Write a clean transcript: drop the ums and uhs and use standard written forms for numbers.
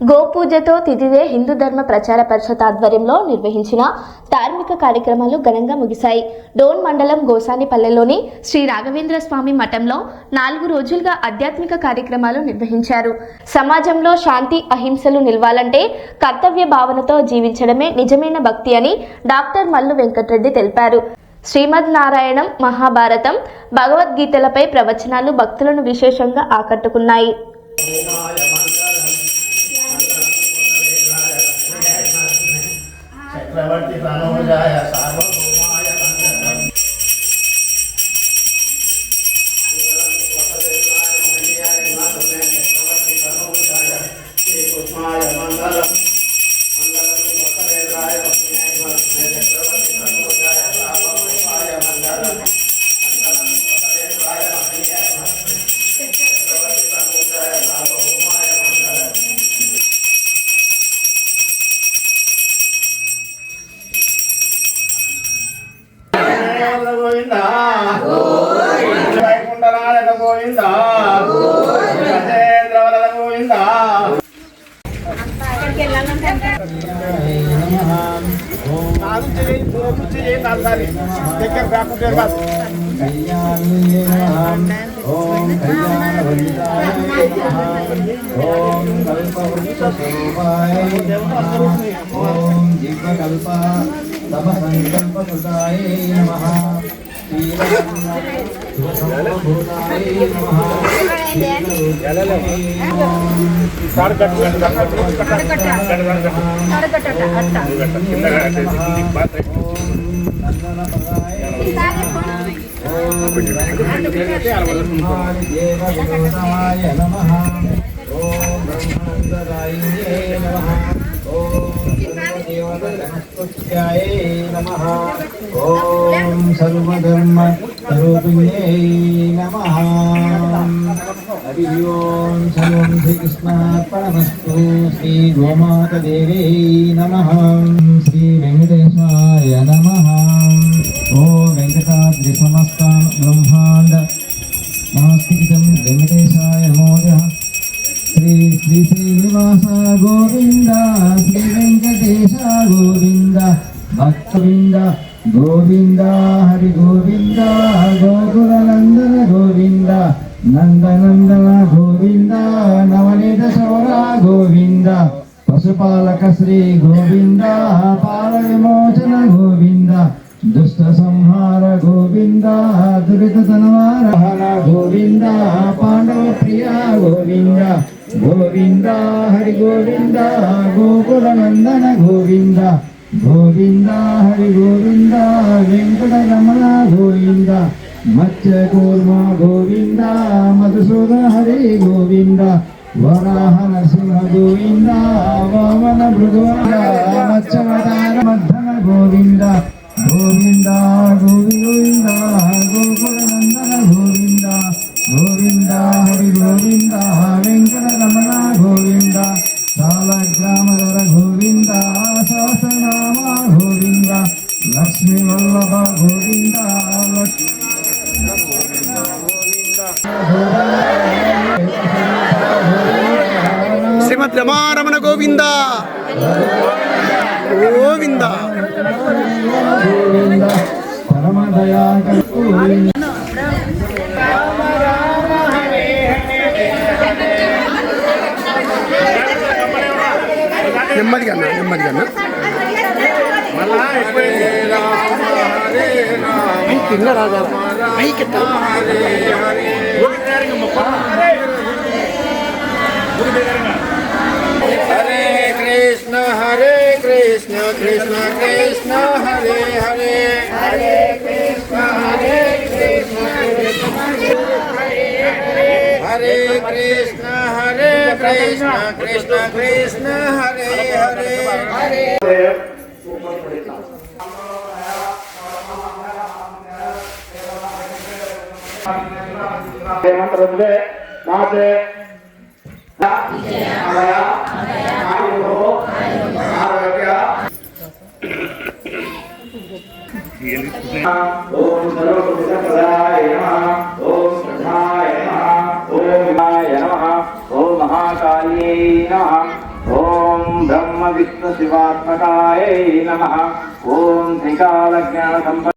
గోపూజతో తిథిదే హిందూ ధర్మ ప్రచార పరిషత్ ఆధ్వర్యంలో నిర్వహించిన ధార్మిక కార్యక్రమాలు ఘనంగా ముగిశాయి. డోన్ మండలం గోసానిపల్లెలోని శ్రీ రాఘవేంద్ర స్వామి మఠంలో 4 రోజులుగా ఆధ్యాత్మిక కార్యక్రమాలు నిర్వహించారు. సమాజంలో శాంతి అహింసలు నిలవాలంటే కర్తవ్య భావనతో జీవించడమే నిజమైన భక్తి అని డాక్టర్ మల్లు వెంకటరెడ్డి తెలిపారు. శ్రీమద్ నారాయణం, మహాభారతం, భగవద్గీతలపై ప్రవచనాలు భక్తులను విశేషంగా ఆకట్టుకున్నాయి. चक्रवर्ती तनूजाय सार्वभौमाय मंगलम चक्रवर्ती तनूजाय श्री कुमार मंगलम मंगलम मोतलेराय चक्रवर्ती तनूजाय सार्वभौमाय मंगलम मंगलम मोतलेराय चक्रवर्ती तनूजाय सार्वभौमाय मंगलम गोविंदा वैकुंठनाथ गोविंदा गजेंद्र वरद गोविंदा ओम ओम कल्पवृक्षस्वरूपाय ओम जीवकल्प तम संकल्प सुताय नमः भूताय नमः देवविरोधाय नमः ओम ब्रह्मानंददायिने नमः ओम सर्वदेवताय नमः ओम सर्वधर्म स्वरूपिणे नमः हरि ओम सर्वं श्रीकृष्णार्पणमस्तु श्री गोमाता देवी नमः श्री वेंकटेशाय नमः ओम वेंकटाद्रि समस्त ब्रह्मांड नमस्कृतं वेंकटेशाय नमो नमः श्री श्री श्रीनिवास गोविंद श्री वेंकटेश गोविंद भक्तविंद गोविंद हरि गोविंद गोकुलनंदन गोविंद नंदनंदन गोविंद नवनीत शौरा गोविंद पशुपालक श्री गोविंद पाल विमोचन गोविंद दुष्ट संहार गोविंद दुरित संहार गोविंद पांडव प्रिया गोविंद गोविंद हरि गोविंद गोकुलनंदन गोविंद गोविंद हरि गोविंद वेंकटरमण गोविंद मत्स्य कूर्म गोविंद मधुसूदन हरि गोविंद वराह नरसिंह गोविंद वामन भृगुवार मत्स्यवतार मध्यम गोविंद गोविंद गोविंद गोकुलनंदन गोविंद गोविंद हरि गोविंद वेंकटरमण गोविंद शालग्रामधर गोविंद सहस्रनाम गोविंद लक्ष्मी वल्लभ गोविंद श्रीमद रमारमण गोविंद गोविंद परम दया నెమ్మదిగా కింద రాదా हरे कृष्ण कृष्ण कृष्ण हरे हरे हरे कृष्ण हरे कृष्ण हरे कृष्ण कृष्ण कृष्ण हरे हरे हरे माते ओम सर्वभूतप्रदाय नमः ओम श्रद्धाय नमः ओम महाकाल्यै नमः ఓం బ్రహ్మ విష్ణు శివాత్మకాయ నమః. ఓం త్రికాల జ్ఞాన